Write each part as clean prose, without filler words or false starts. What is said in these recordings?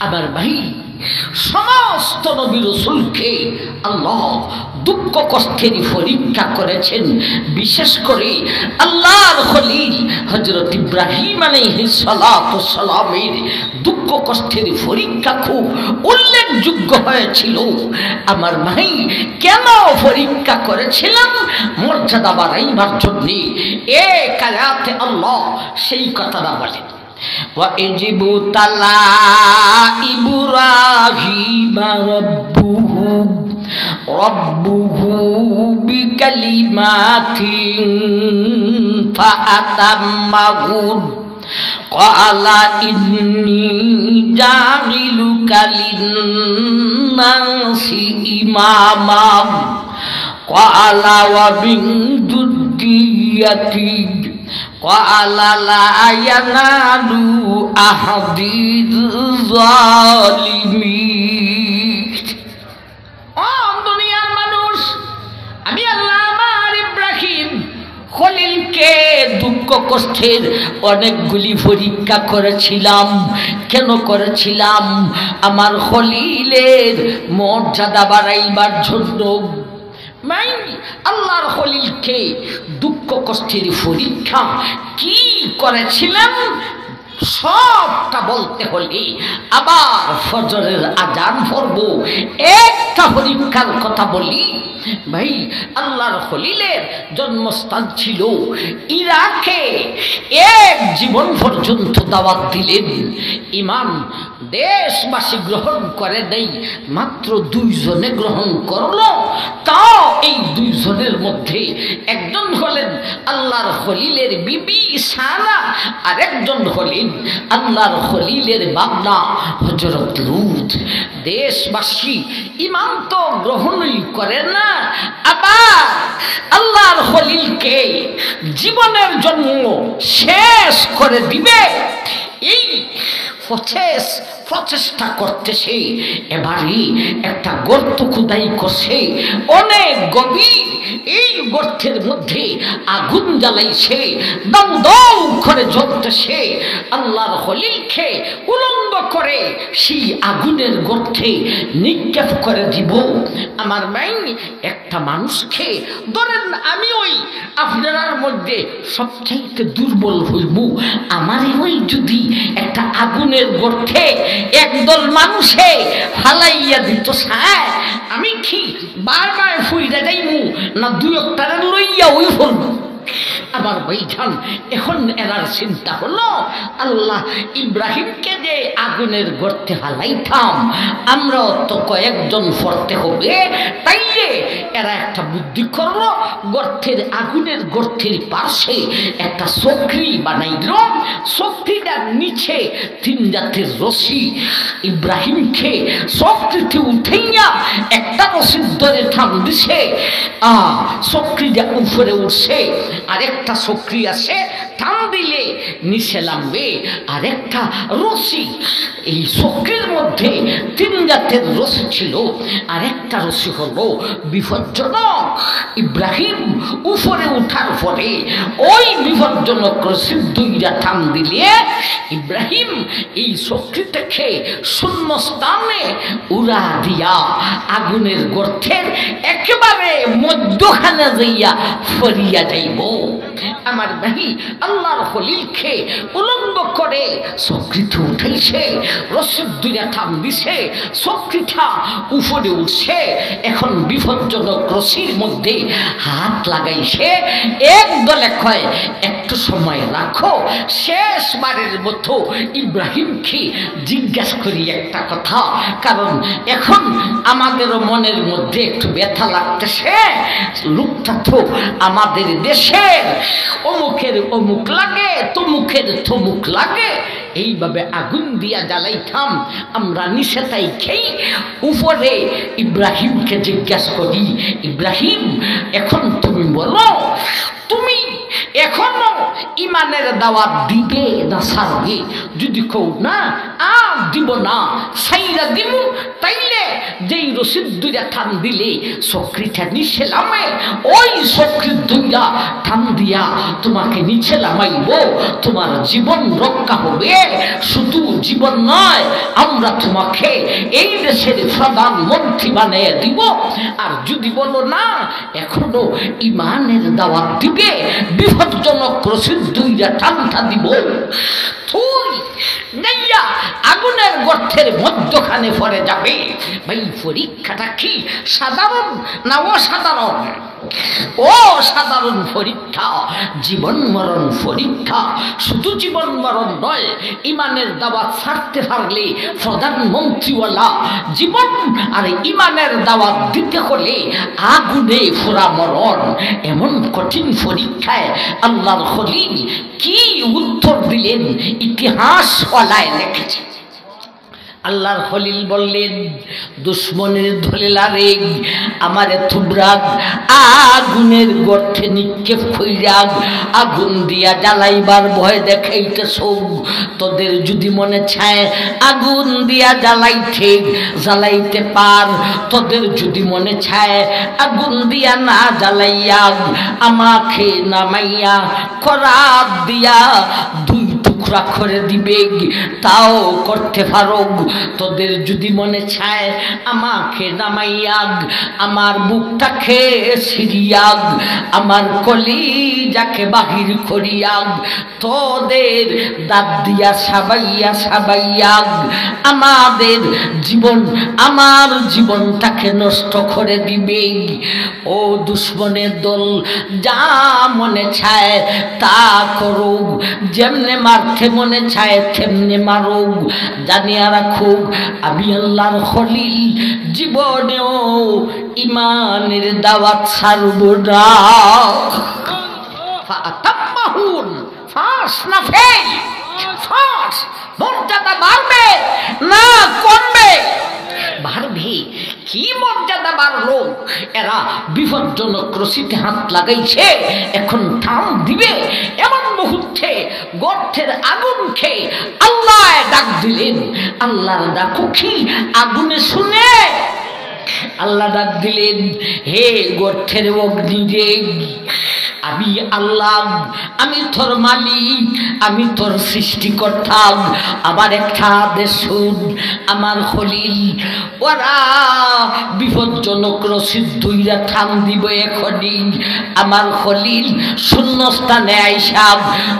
আমার ভাই, সমস্ত নবী রাসূলকে আল্লাহ দুঃখ কষ্টের পরীক্ষা করেছেন। বিশেষ করে আল্লাহর খলিল হযরত ইব্রাহিম আলাইহিস সালাতু সালামের দুঃখ কষ্টের পরীক্ষা খুব উল্লেখযোগ্য হয়েছিল। আমার ভাই, কেন পরীক্ষা করেছিলাম? মর্যাদা বাড়াইবার জন্য। এক আয়াতে আল্লাহ সেই কথাটা বলেন, وَإِذِ ابْتَلَى إِبْرَاهِيمَ رَبُّهُ بِكَلِمَاتٍ فَأَتَمَّهُنَّ قَالَ إِنِّي جَاعِلُكَ لِلنَّاسِ إِمَامًا قَالَ وَمِن ذُرِّيَّتِي قال لا ينال أحد الظالمين। দুনিয়ার মানুষ, আমি আল্লাহ আমার ইব্রাহিম খলিলকে দুঃখ কষ্টের অনেকগুলি পরীক্ষা করেছিলাম। কেন করেছিলাম? আমার খলিলের মর্যাদা বাড়াইবার জন্য। আল্লাহর খলিলকে দুঃখ কষ্টের পরীক্ষা কি করেছিলেন সবটা বলতে হলে আবার ফজরের আজান পড়ব। একটা পরীক্ষার কথা বলি ভাই, আল্লাহর খলিলের জন্মস্থান ছিল ইরাকে। এক জীবন পর্যন্ত দাওয়াত দিলেন, ইমান দেশবাসী গ্রহণ করে নেই, মাত্র 2 জনে গ্রহণ করলো। তাও এই 2 জনের মধ্যে একজন হলেন আল্লাহর খলিলের বিবি সারা, আর একজন হলেন আল্লাহর খলিলের বাবা হযরত লূত। দেশবাসী ইমান তো গ্রহণই করে না, আবার আল্লাহর খলিলকে জীবনের জন্য শেষ করে দিবে এই প্রচেষ্টা করতেছে। এবারে একটা গর্ত খুদাই করছে অনেক গভীর। এই গর্তের মধ্যে আগুন জ্বালাইছে, দাউ দাউ করে জ্বলতেছে। আল্লাহর খলিলকে উলঙ্গ করে সেই আগুনের গর্তে নিক্ষেপ করে দিব। আমার মাইন, একটা মানুষকে ধরেন আমি ওই আপনার মধ্যে সবচাইতে দুর্বল হইব, আমারই ওই যদি একটা আগুনের গর্তে একদল মানুষে ফালাইয়া দিত, আমি কি বারবার ফুইরা যাইমু না 2-1 লইয়া ওই ফলবো? আমার ভাইজান, এখন এরার চিন্তা হলো আল্লাহ ইব্রাহিমকে যে আগুনের গর্তে হালাইতাম, আমরাও তো কয়েকজন পড়তে হবে। তাইলে এরা একটা বুদ্ধি করলো, আগুনের গর্তের পাশে একটা চক্রি বানাইল। চক্রিটার নিচে 3 জাতের রশি। ইব্রাহিমকে চক্রিতে উঠাইয়া একটা রশির ধরে টান দিছে, চক্রিটা উপরে উঠছে। আরেকটা চক্রি আছে, টান দিলে নিচে নামবে। আরেকটা রশি, এই চক্রির মধ্যে 3 জাতের রশি ছিল। আরেকটা রশি হলো বিপজ্জনক। ইব্রাহিম উপরে উঠার পরে ওই বিপজ্জনক রশি 2টা টান দিলে ইব্রাহিম এই চক্রি থেকে শূন্য স্থানে উড়া দিয়া আগুনের গর্তের একেবারে মধ্যখানে যাইয়া ফরিয়া যাইব। আমার ভাই, আল্লাহর খলিলকে উলঙ্গ করে চক্রিতে উঠাইছে, রশিদ 2টা টান দিছে, চক্রিটা উপরে উঠছে। এখন বিপজ্জনক রশির মধ্যে হাত লাগাইছে। একদলে কয় একটু সময় রাখো, শেষবারের মতো ইব্রাহিমকে জিজ্ঞাসা করি একটা কথা, কারণ এখন আমাদেরও মনের মধ্যে একটু ব্যথা লাগতেছে। লোকটা তো আমাদের দেশের অমুকের অমুক লাগে, তমুকের তমুক লাগে, এইভাবে আগুন দিয়া জ্বালাইতাম আমরা নিষেধাই খেই। উপরে ইব্রাহিমকে জিজ্ঞাসা করি, ইব্রাহিম এখন তুমি বলো, তুমি এখনো ইমানের দাওয়াত দিবে না ছাড়বে? যদি কও না দিব না, সাইরা দিব, তাইলে যেই রশিদ দুইটা টান দিলে চক্রিটা নিচে নামে, ওই চক্রির দুইটা টান দিয়া তোমাকে নিচে নামাইব, তোমার জীবন রক্ষা হবে। শুধু জীবন নয়, আমরা তোমাকে এই দেশের প্রধানমন্ত্রী বানিয়ে দিব। আর যদি বলো না, এখনো ইমানের দাওয়াত দিবে, বিপজ্জনক রশিদ দুইটা টানটা দিব, তুই নাইয়া আগুনের গর্তের মধ্যখানে পড়ে যাবে। ভাই, পরীক্ষাটা কি সাধারণ না অসাধারণ? অসাধারণ পরীক্ষা, জীবন মরণ পরীক্ষা। শুধু জীবন মরণ নয়, ইমানের দাওয়াত ছাড়তে পারলে প্রধানমন্ত্রীওয়ালা জীবন আর ইমানের দাওয়াত দিতে হলে আগুনে পোড়া মরণ। এমন কঠিন পরীক্ষায় আল্লাহর খলিল কি উত্তর দিলেন ইতিহাস ওয়ালায় লিখেছে। আল্লাহর খলিল বললেন, দুশ্মনের ধরেলা রে আমারে থুবরাগ, আগুনের গর্তে নিক্ষেপ কইরাগ, আগুন দিয়া জ্বালাইবার ভয় দেখাইতেছ। তোদের যদি মনে চায় আগুন দিয়া জ্বালাইতে পার, তোদের যদি মনে চায় আগুন দিয়া না জ্বালাইয়া আমাকে নামাইয়া করাত দিয়া দুই টুকরা করে দিবে, তাও করতে পারো। তোদের যদি মনে চায় আমাকে নামাইয়াগ, আমার বুকটাকে ছিড়িয়াগ, আমার কলিজাকে বাহির করিয়াগ, তোদের দাঁত দিয়া সাবাইয়াগ আমাদের জীবন, আমার জীবনটাকে নষ্ট করে দিবে। ও দুশ্মনের দল, যা মনে চায় তা করুক, যেমনে মারতে মনে চায় তেমনে মারুক। জানিয়া রাখুক, আমি আল্লাহর খলিল জীবনেও ইমানের দাওয়াত ছাড়ব না। ফাতাম্মাহুন ফাস না ফেল, ফাস মর্যাদা বাড়বে না কমবে? বাড়বে। কি মর্যাদা বাড়লো? এরা বিপজ্জনক রশিতে হাত লাগাইছে, এখন থাম দিবে। এমন মুহূর্তে গর্তের আগুন খেয়ে আল্লাহ ডাক দিলেন। আল্লাহর ডাকু কি আগুনে শুনে? আল্লাহ ডাক দিলেন, হে গর্তের অগ্নি রে, আমি আল্লাহ, আমি তোর মালিক, আমি তোর সৃষ্টিকর্তা। আমার একটা আদেশ শুন, আমার খলিল ওরা বিপজ্জনক রশিদ দুইরা থাম দিব এখনই। আমার খলিল শূন্যস্থানে আইসা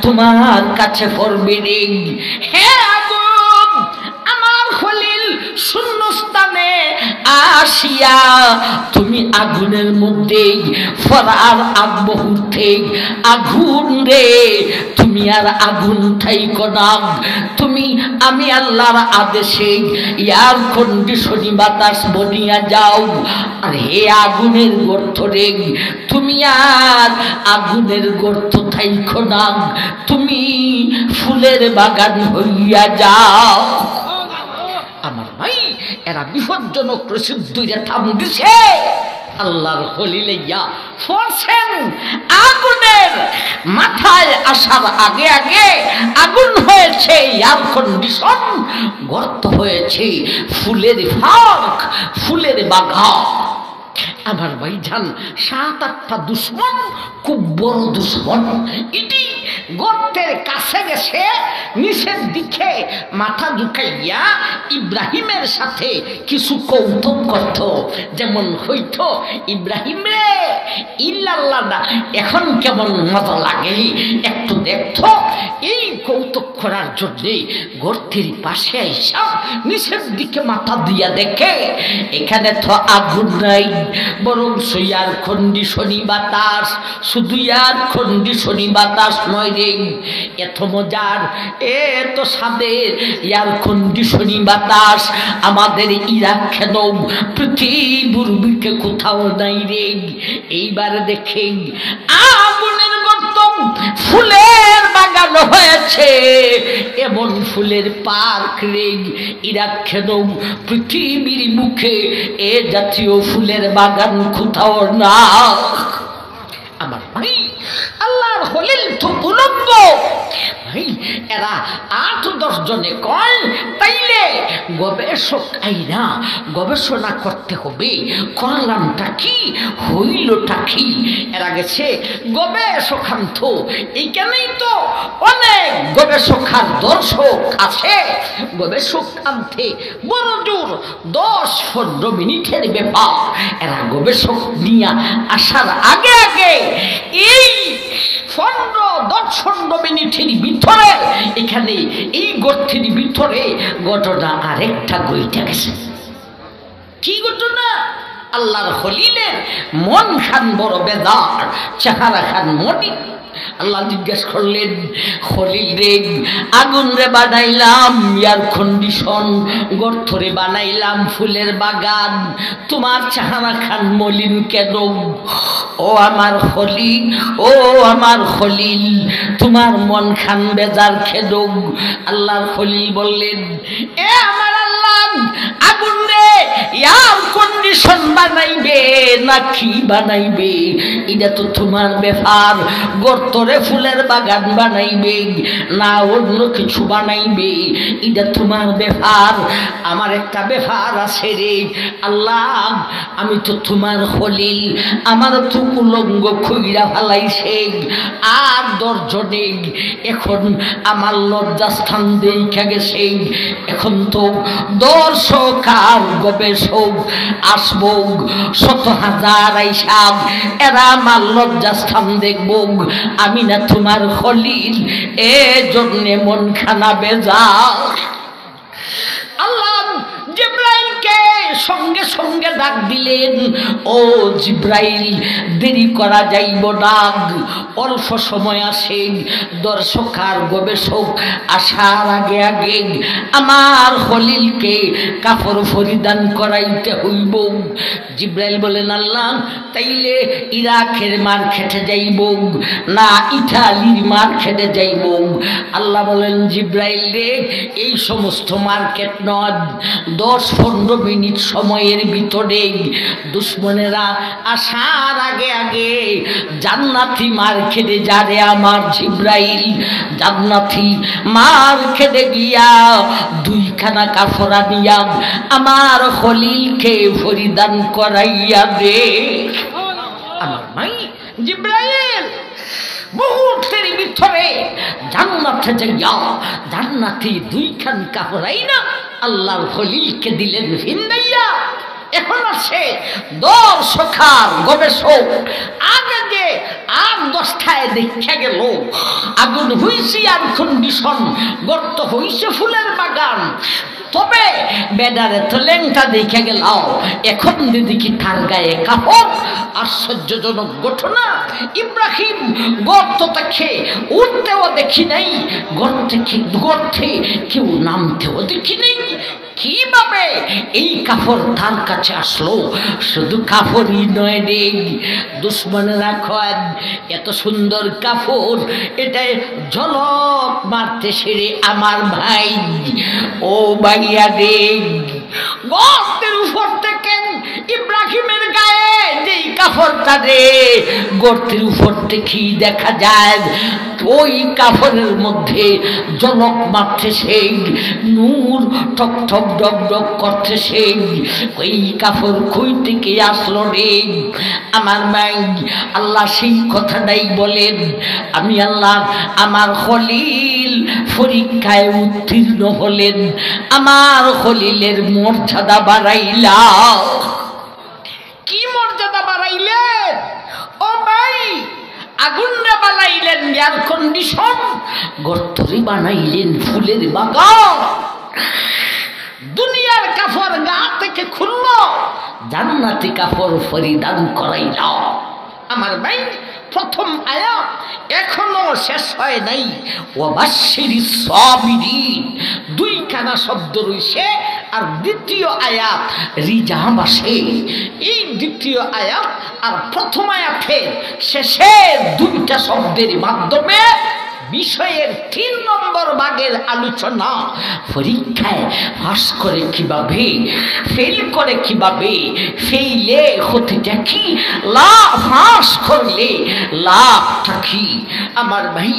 তোমার কাছে পড়বে রে। হ্যাঁ আগুন, আমার খলিল শূন্যস্থানে আসিয়া তুমি আগুনের মধ্যে ফরার আগ মুহূর্তে আগুন রে, তুমি আর আগুন ঠাইকো না। তুমি আমি আল্লাহর আদেশে এয়ার কন্ডিশনিং বাতাস বনিয়া যাও। আর হে আগুনের গর্ত রে, তুমি আর আগুনের গর্ত ঠাইকো না, তুমি ফুলের বাগান হইয়া যাও। আমার ভাই, এরা বিপজ্জনক রশিদ দুইটা থাম দিছে। আল্লাহর খলিল ইয়া ফরছেন আগুনের মাথায় আসার আগে আগে আগুন হয়েছে এয়ার কন্ডিশন, গর্ত হয়েছে ফুলের ফাঁক, ফুলের বাগান। আমার ভাইজান, 7-8টা দুশ্মন, খুব বড় দুশ্মন। এটি গর্তের কাছে গেছে, নিচের দিকে মাথা ঢুকাইয়া ইব্রাহিমের সাথে কিছু কৌতুক করত। যেমন হইতো, ইব্রাহিম রে ইল্লাল্লাহ না, এখন কেমন মজা লাগে একটু দেখতো। এই কৌতুক করার জন্যে গর্তের পাশে আইসা নিচের দিকে মাথা দিয়া দেখে এখানে তো আগুন নাই, বরং এয়ার কন্ডিশনিং বাতাস। শুধু এয়ার কন্ডিশনিং বাতাস নয় রে, এত মজার, এত স্বাদের এয়ার কন্ডিশনিং বাতাস আমাদের ইরাক কেন পৃথিবীর বুকে কোথাও নাই রে। এইবার দেখে আগুনের গর্ত, ফুলের বাগান হয়েছে, এমন ফুলের পার্ক রে। ইরাক কেন পৃথিবীর মুখে এ জাতীয় ফুলের বাগান কোথাও না। আমার ভাই, আল্লাহর খলিল তো উলঙ্গ। ভাই, এরা 8-10 জনে কয়, তাইলে গবেষক আইনা গবেষণা করতে হবে, করলামটা কি, হইলটা কি। এরা গেছে গবেষকান্ত, এইখানেই তো অনেক গবেষকার দর্শক আছে। গবেষক আনতে বড় জোর 10-15 মিনিটের ব্যাপার। এরা গবেষক নিয়ে আসার আগে আগে এই 15-10 মিনিটের ভিতরে এখানে এই গর্তের ভিতরে ঘটনা আরেকটা গইটা গেছে। কি ঘটনা? আল্লাহর খলিলের মন খান বড় বেজার, চেহারা খান মনি। আল্লাহ জিজ্ঞেস করলেন, খলিল রে, আগুন রে বানাইলাম এয়ার কন্ডিশন, গর্ত রে বানাইলাম ফুলের বাগান, তোমার চেহারা খান মলিন কেন? ও আমার খলিল, ও আমার খলিল, তোমার মন খান বেজার কেন? আল্লাহর খলিল বললেন, এ আমার আল্লাহ, আগুন রে এয়ার কন্ডিশন বানাইবে না কি বানাইবে এটা তো তোমার ব্যাপার। গর্তরে ফুলের বাগান বানাইবে না অন্য কিছু বানাইবে এটা তোমার ব্যাপার। আমার একটা ব্যাপার আছে রে আল্লাহ, আমি তো তোমার খলিল, আমার তো উলঙ্গ খুইরা ফেলাইছে আর 10 জনে, এখন আমার লজ্জাস্থান দেখা গেছে। এখন তো দর্শক আর গবেষক আসব, 100,000 আইসাব, এরা আমার লজ্জাস্থান দেখব, আমি না তোমার খলিল, এজন্যে মন খানা বেজার। আল্লাহ জিব্রাইলকে সঙ্গে সঙ্গে ডাক দিলেন, ও জিব্রাইল, দেরি করা যাইব না, অল্প সময় আসে, দর্শক আর গবেষক আসার আগে আগে আমার খলিলকে কাপড় পরিধান করাইতে হইব। জিব্রাইল বলেন, আল্লাহ তাইলে ইরাকের মার্কেটে যাইব না ইটালির মার্কেটে যাইব? আল্লাহ বলেন, জিব্রাইল রে, এই সমস্ত মার্কেট নয়, 10-15 মিনিট সময়ের ভিতরে দুশ্মনেরা আসার আগে আগে জান্নাতি মার্কেটে যারে আমার জিব্রাইল, জান্নাতি মার্কেটে গিয়া 2খানা কাপড় আনিয়া আমার খলিলকে পরিধান করাইয়া দে। আমার ভাই জিব্রাইল মুহূর্তের ভিতরে জান্নাতে যাইয়া জান্নাতি 2খান কাপড় আইনা আল্লাহর খলিলকে দিলেন ভিন্দাইয়া। এখন আছে দর্শক আর গবেষক, আগে যে 8-10টায় দেখা গেল আগুন হইছে আর কন্ডিশন, গর্ত হইছে ফুলের বাগান, তবে বেডারে তো লেংটা দেখে গেল, এখন দেখি তার গায়ে কাপড়। আশ্চর্যজনক ঘটনা, ইব্রাহিম গর্ত থেকে উঠতেও দেখি নাই, গর্তে কেউ নামতেও দেখি নাই। কিভাবে এই কাপড় তার কাছে আসলো? শুধু কাপড়ই নয় রে, দুশ্মনেরা কয় এত সুন্দর কাপড়, এটা ঝলক মারতে সেরে আমার ভাই। ও ভাইয়া রে, গর্তের উপর থেকে ইব্রাহিমের গায়ে যেই কাপড়টা রে গর্তের উপর থেকে দেখা যায়, ওই কাপড়ের মধ্যে ঝলক মারতেছে, নূর টক টক ডক ডক করতেছে। ওই কাপড় কই থেকে আসলো রে আমার ভাই? আল্লাহ সেই কথাটাই বলেন, আমি আল্লাহ আমার খলিল পরীক্ষায় উত্তীর্ণ হলেন, আমার খলিলের মর্যাদা বাড়াইলাম। কি মর্যাদা বাড়াইলেন? ও ভাই, আগুনটা বানাইলেন এয়ার কন্ডিশন, গর্তরি বানাইলেন ফুলের বাগান, দুনিয়ার কাপড় গা থেকে খুললো, জান্নাতি কাপড় পরিধান করাইলাম। আমার ভাই, প্রথম আয়াত এখনো শেষ হয় নাই, ওয়াবাশশিরিস সাবিরিন, 2খানা শব্দ রয়েছে, আর দ্বিতীয় আয়াত রিজাবাসে। এই দ্বিতীয় আয়াত আর প্রথম আয়াতের শেষের 2টা শব্দের মাধ্যমে বিষয়ের 3 নম্বর ভাগের আলোচনা। পরীক্ষায় পাস করে কিভাবে, ফেল করে কিভাবে, ফেইলে ক্ষতিটা কি, পাস করলে লাভটা কি। আমার ভাই,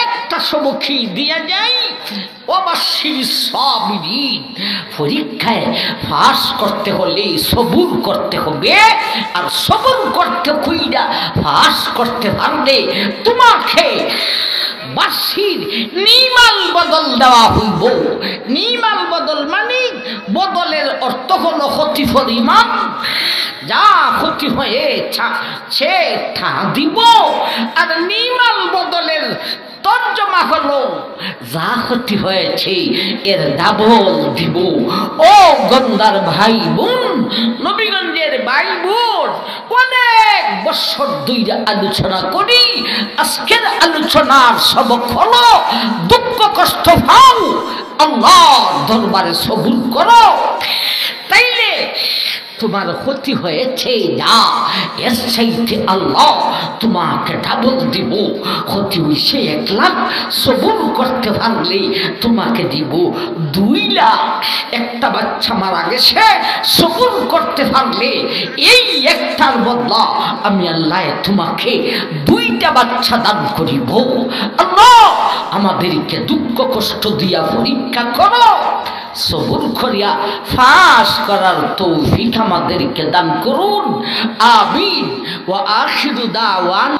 একটা সমুখী দিয়া যায়, ওয়াবাশশিরিস সাবিরিন, পরীক্ষায় পাস করতে হলে সবুর করতে হবে, আর সবুর করতে কইরা পাস করতে পারলে তোমাকে বাসির নিমাল বদল দেওয়া হইব। নিমাল বদল মানে বদলের অর্থ হলো ক্ষতি পরিমাণ, যা ক্ষতি হয়েছে তা দিব, আর নিমাল বদলের তর্জমা হলো যা ক্ষতি হয়েছে এর ডাবল দিব। ও গন্দার ভাই বোন, নবীগঞ্জের ভাই বোন, অনেক বছর ধরে আলোচনা করি। আজকের আলোচনার সবক হলো দুঃখ কষ্ট পাও, আল্লাহর দরবারে সবুর করো, তাইলে তোমার ক্ষতি হয়েছে যা এর চাইতে আল্লাহ তোমাকে ডাবল দিব। ক্ষতি হয়েছে 1 লাখ, সবুর করতে পারলে তোমাকে দিব 2 লাখ। একটা বাচ্চা মারা গেছে, সবুর করতে পারলে এই একটার বদলা আমি আল্লাহ তোমাকে 2টা বাচ্চা দান করিব। আল্লাহ আমাদেরকে দুঃখ কষ্ট দিয়া পরীক্ষা করো, সবুর করিয়া ফাঁস করার তৌফিক আমাদেরকে দান করুন। আমিন। ওয়া আখিরু দাওয়ানা।